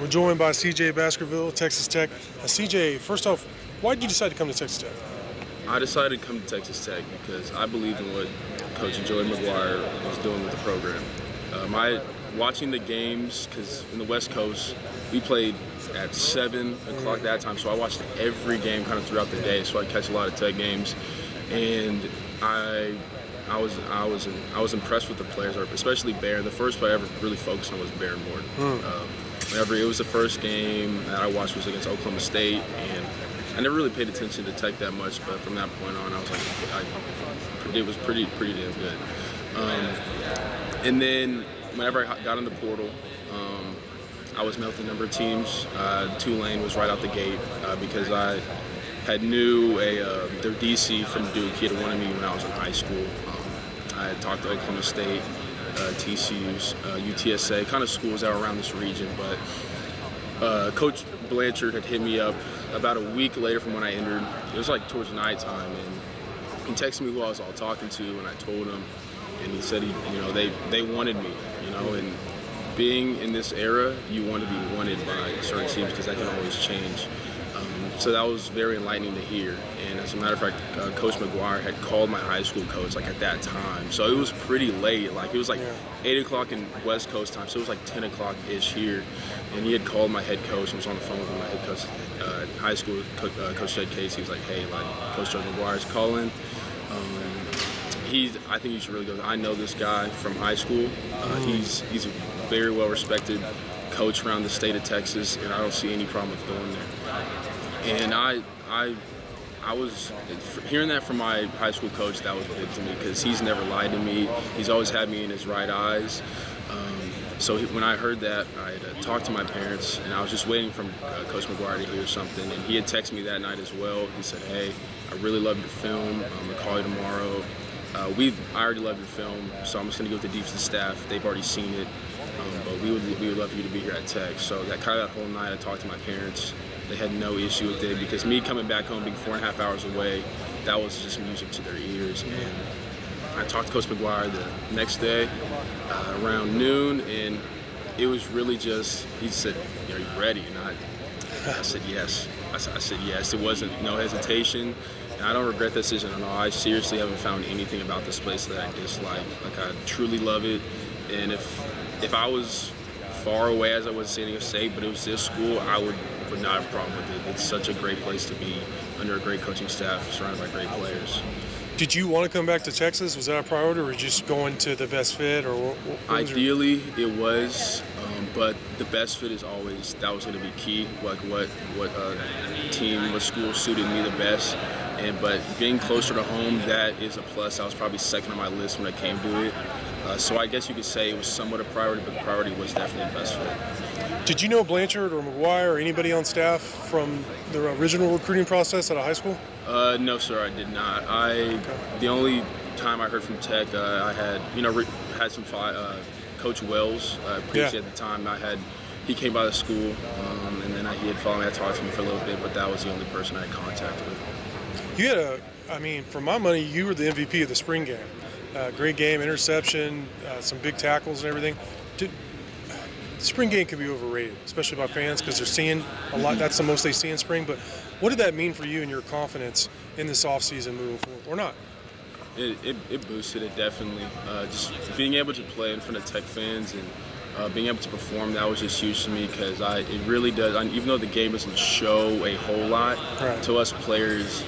We're joined by CJ Baskerville, Texas Tech. CJ, first off, why did you decide to come to Texas Tech? I decided to come to Texas Tech because I believed in what Coach Joey McGuire was doing with the program. Watching the games, because in the West Coast, we played at 7 o'clock that time, so I watched every game kind of throughout the day, so I catch a lot of Tech games. And I was impressed with the players, especially Bear. The first play I ever really focused on was Bear Morton. It was the first game that I watched was against Oklahoma State, and I never really paid attention to Tech that much, but from that point on, I was like, it was pretty damn good. And then whenever I got in the portal, I was met with a number of teams. Tulane was right out the gate because I had knew their DC from Duke. He had wanted me when I was in high school. I had talked to Oklahoma State, TCU's, UTSA, kind of schools that were around this region, but Coach Blanchard had hit me up about a week later from when I entered. It was like towards nighttime, and he texted me who I was all talking to, and I told him, and he said they wanted me, and being in this era, you want to be wanted by certain teams because that can always change. So that was very enlightening to hear. And as a matter of fact, Coach McGuire had called my high school coach at that time. So it was pretty late. It was 8 o'clock in West Coast time. So it was 10 o'clock-ish here. And he had called my head coach and was on the phone with my head coach at high school, Coach Jed Casey. He was like, hey, Coach Joe McGuire's calling. I think you should really go. I know this guy from high school. He's a very well-respected coach around the state of Texas, and I don't see any problem with going there. And I was hearing that from my high school coach. That was big to me because he's never lied to me. He's always had me in his right eyes. So when I heard that, I had talked to my parents, and I was just waiting for Coach McGuire to hear something. And he had texted me that night as well. He said, "Hey, I really love your film. I'm gonna call you tomorrow. I already love your film, so I'm just gonna go with the defensive staff. They've already seen it, but we would love for you to be here at Tech." So that whole night, I talked to my parents. They had no issue with it because me coming back home, being 4.5 hours away, that was just music to their ears. And I talked to Coach McGuire the next day around noon, and it was really just, he said, "Are you ready?" And I said yes. I said yes. It wasn't no hesitation. And I don't regret that decision at all. I seriously haven't found anything about this place that I dislike. I truly love it. And if I was far away as I was San Diego State, but it was this school, I would not have a problem with it. It's such a great place to be under a great coaching staff, surrounded by great players. Did you want to come back to Texas? Was that a priority, or were you just going to the best fit? Or what Ideally, it was, but the best fit is always, that was going to be key. What team, what school suited me the best. But being closer to home, that is a plus. That was probably second on my list when I came to it. So I guess you could say it was somewhat a priority, but the priority was definitely the best fit. Did you know Blanchard or McGuire or anybody on staff from the original recruiting process out of high school? No, sir, I did not. The only time I heard from Tech, I had had some Coach Wells previously at the time. He came by the school, and then he had followed me. I talked to him for a little bit, but that was the only person I had contact with. You had for my money, you were the MVP of the spring game. Great game, interception, some big tackles and everything. Spring game can be overrated, especially by fans because they're seeing a lot. That's the most they see in spring. But what did that mean for you and your confidence in this offseason moving forward, or not? It boosted it definitely. Just being able to play in front of Tech fans and being able to perform, that was just huge to me because it really does. Even though the game doesn't show a whole lot, to us players,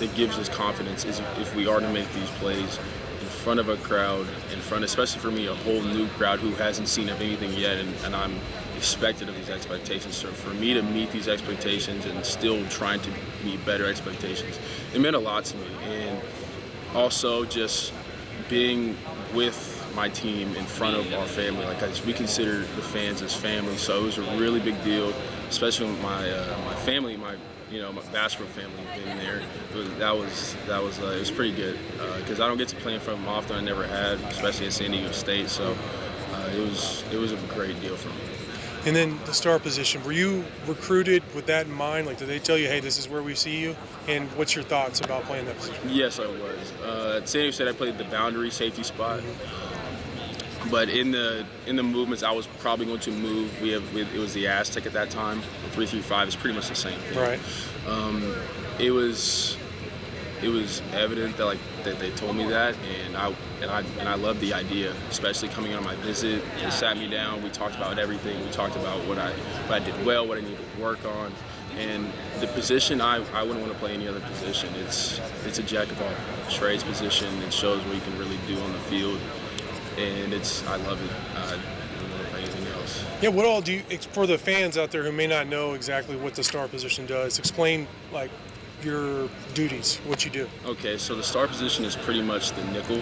it gives us confidence if we are to make these plays in front of a crowd, especially for me, a whole new crowd who hasn't seen anything yet, and I'm expected of these expectations. So for me to meet these expectations and still trying to meet better expectations, it meant a lot to me. And also just being with my team in front of our family, we consider the fans as family, so it was a really big deal, especially with my family, my Baskerville family being there. It was pretty good because I don't get to play in front of them often. I never had, especially at San Diego State. So it was a great deal for me. And then the star position, were you recruited with that in mind? Did they tell you, hey, this is where we see you? And what's your thoughts about playing that position? Yes, I was. At San Diego State, I played the boundary safety spot. But in the movements, I was probably going to move. It was the Aztec at that time. The 3-3-5 is pretty much the same thing. Right. It was evident that that they told me that, and I loved the idea, especially coming on my visit. They sat me down. We talked about everything. We talked about what I did well, what I needed to work on, and the position. I wouldn't want to play any other position. It's a jack of all trades position. It shows what you can really do on the field, and I love it. I don't want to play anything else. Yeah, what all do you, for the fans out there who may not know exactly what the star position does, explain your duties, what you do. Okay, so the star position is pretty much the nickel.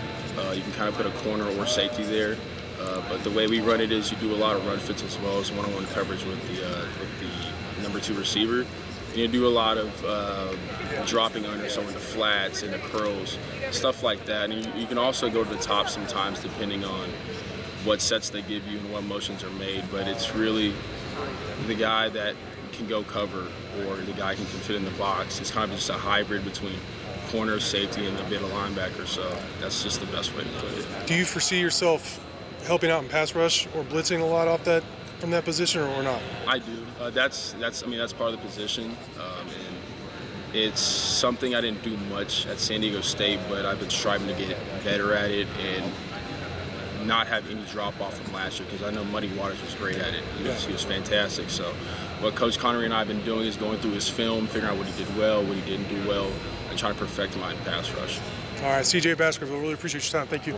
You can kind of put a corner or safety there, but the way we run it is you do a lot of run fits as well as one-on-one coverage with the number 2 receiver. And you do a lot of dropping under, so in the flats and the curls, stuff like that. And you can also go to the top sometimes depending on what sets they give you and what motions are made, but it's really the guy that can go cover or the guy who can fit in the box. It's kind of just a hybrid between corner, safety, and a bit of linebacker, so that's just the best way to put it. Do you foresee yourself helping out in pass rush or blitzing a lot from that position or not? I do. That's part of the position, and it's something I didn't do much at San Diego State, but I've been striving to get better at it and not have any drop off from last year, because I know Muddy Waters was great at it. He was fantastic. So what Coach Connery and I have been doing is going through his film, figuring out what he did well, what he didn't do well, and trying to perfect my pass rush. All right, CJ Baskerville, really appreciate your time. Thank you.